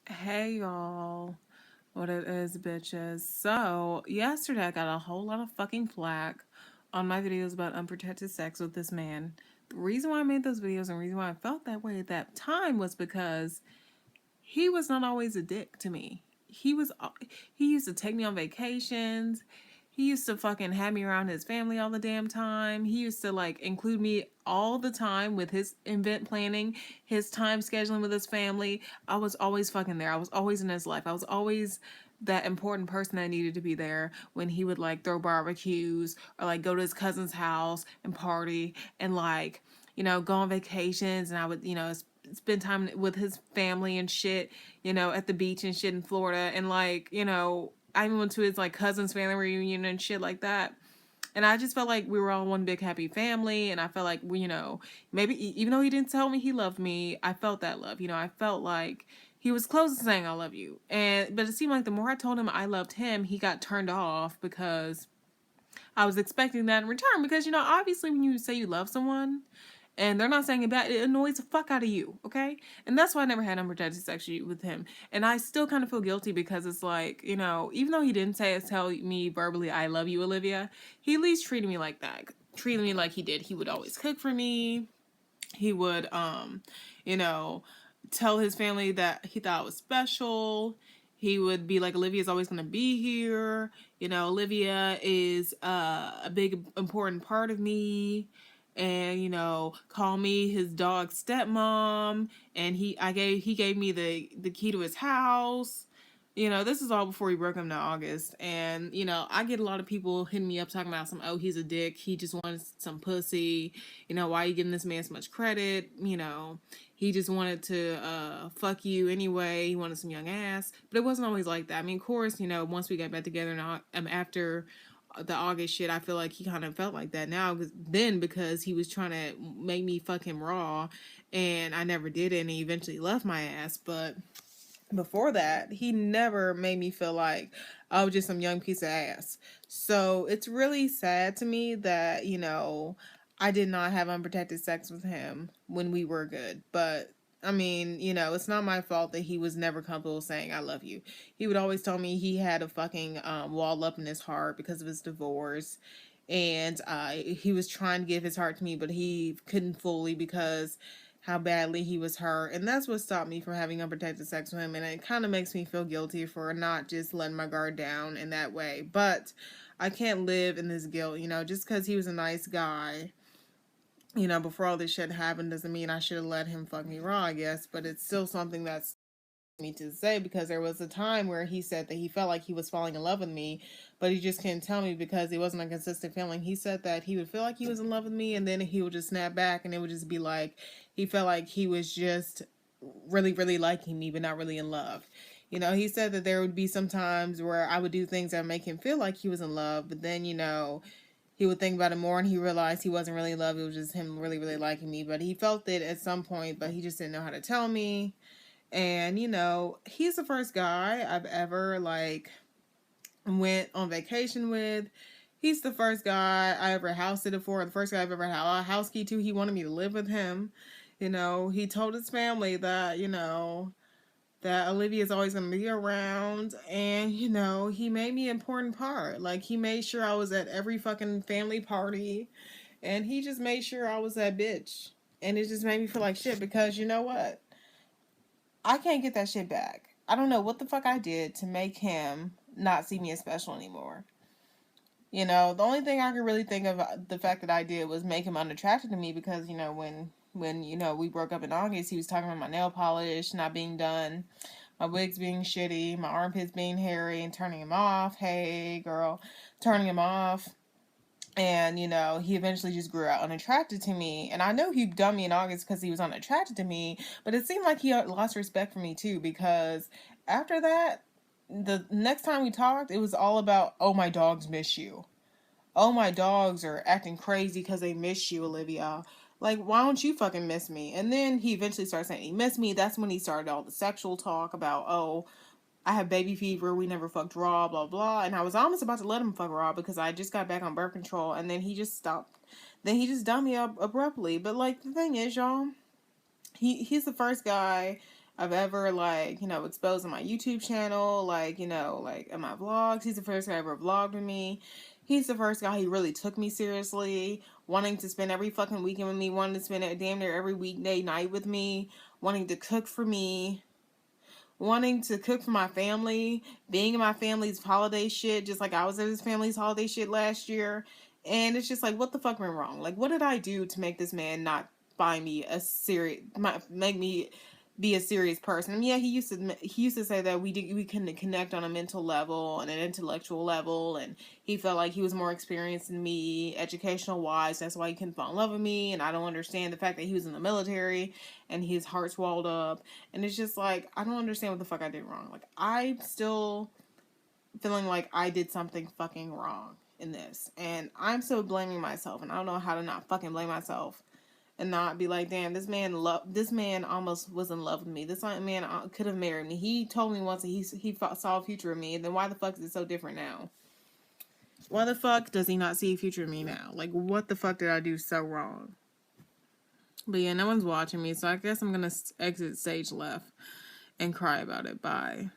Hey y'all, what it is, bitches. So, yesterday I got a whole lot of fucking flack on my videos about unprotected sex with this man. The reason why I made those videos and the reason why I felt that way at that time was because he was not always a dick to me. He used to take me on vacations. He used to fucking have me around his family all the damn time. He used to like include me all the time with his event planning, his time scheduling with his family. I was always fucking there. I was always in his life. I was always that important person that needed to be there when he would like throw barbecues or like go to his cousin's house and party and like go on vacations, and I would spend time with his family and shit, at the beach and shit in Florida, and like I even went to his like cousin's family reunion and shit like that. And I just felt like we were all one big happy family, and I felt like maybe even though he didn't tell me he loved me, I felt that love. I felt like he was close to saying I love you, and but it seemed like the more I told him I loved him, he got turned off because I was expecting that in return. Because obviously when you say you love someone and they're not saying it back, it annoys the fuck out of you, okay? And that's why I never had unprotected sex with him. And I still kind of feel guilty because it's like, even though he didn't tell me verbally, I love you, Olivia, he at least treated me like that. Treated me like he did. He would always cook for me. He would, you know, tell his family that he thought I was special. He would be like, Olivia's always going to be here. Olivia is a big, important part of me. And call me his dog stepmom. And he gave me the key to his house. This is all before we broke up in August. And I get a lot of people hitting me up talking about he's a dick, he just wants some pussy. Why are you giving this man so much credit? He just wanted to fuck you anyway. He wanted some young ass. But it wasn't always like that. I mean, of course, once we got back together and after the August shit, I feel like he kind of felt like that now. Because he was trying to make me fuck him raw, and I never did it, and he eventually left my ass. But before that, he never made me feel like I was just some young piece of ass. So it's really sad to me that, I did not have unprotected sex with him when we were good. But I mean, it's not my fault that he was never comfortable saying I love you. He would always tell me he had a fucking wall up in his heart because of his divorce. And he was trying to give his heart to me, but he couldn't fully because how badly he was hurt. And that's what stopped me from having unprotected sex with him. And it kind of makes me feel guilty for not just letting my guard down in that way. But I can't live in this guilt, just because he was a nice guy. Before all this shit happened doesn't mean I should have let him fuck me raw, I guess. But it's still something that's me to say, because there was a time where he said that he felt like he was falling in love with me, but he just couldn't tell me because it wasn't a consistent feeling. He said that he would feel like he was in love with me, and then he would just snap back, and it would just be like he felt like he was just really, really liking me, but not really in love. He said that there would be some times where I would do things that make him feel like he was in love, but then, he would think about it more and he realized he wasn't really in love. It was just him really, really liking me. But he felt it at some point, but he just didn't know how to tell me. And, he's the first guy I've ever, like, went on vacation with. He's the first guy I ever house sitted for. The first guy I've ever had a house key to. He wanted me to live with him. He told his family that, that Olivia's always going to be around. And, he made me an important part. Like, he made sure I was at every fucking family party. And he just made sure I was that bitch. And it just made me feel like shit because you know what? I can't get that shit back. I don't know what the fuck I did to make him not see me as special anymore. The only thing I could really think of the fact that I did was make him unattracted to me because, when we broke up in August, he was talking about my nail polish not being done, my wigs being shitty, my armpits being hairy, and turning him off. Hey, girl, turning him off. And, he eventually just grew out unattracted to me. And I know he dumped me in August because he was unattracted to me. But it seemed like he lost respect for me, too. Because after that, the next time we talked, it was all about, oh, my dogs miss you. Oh, my dogs are acting crazy because they miss you, Olivia. Like, why don't you fucking miss me? And then he eventually started saying he missed me. That's when he started all the sexual talk about, oh, I have baby fever, we never fucked raw, blah, blah. And I was almost about to let him fuck raw because I just got back on birth control. And then he just stopped. Then he just dumped me up abruptly. But, like, the thing is, y'all, he's the first guy I've ever, like, exposed on my YouTube channel, like, like in my vlogs. He's the first guy ever vlogged with me. He's the first guy who really took me seriously, wanting to spend every fucking weekend with me, wanting to spend it damn near every weekday night with me, wanting to cook for me, wanting to cook for my family, being in my family's holiday shit, just like I was at his family's holiday shit last year. And it's just like, what the fuck went wrong? Like, what did I do to make this man not find me a serious, make me be a serious person? I mean, yeah, he used to say that we couldn't connect on a mental level and an intellectual level, and he felt like he was more experienced than me, educational wise. That's why he couldn't fall in love with me, and I don't understand the fact that he was in the military and his heart's walled up, and it's just like, I don't understand what the fuck I did wrong. Like, I'm still feeling like I did something fucking wrong in this, and I'm still blaming myself, and I don't know how to not fucking blame myself and not be like, damn, this man almost was in love with me. This man could have married me. He told me once that he saw a future in me, and then why the fuck is it so different now? Why the fuck does he not see a future in me now? Like, what the fuck did I do so wrong? But yeah, no one's watching me, so I guess I'm gonna exit stage left and cry about it. Bye.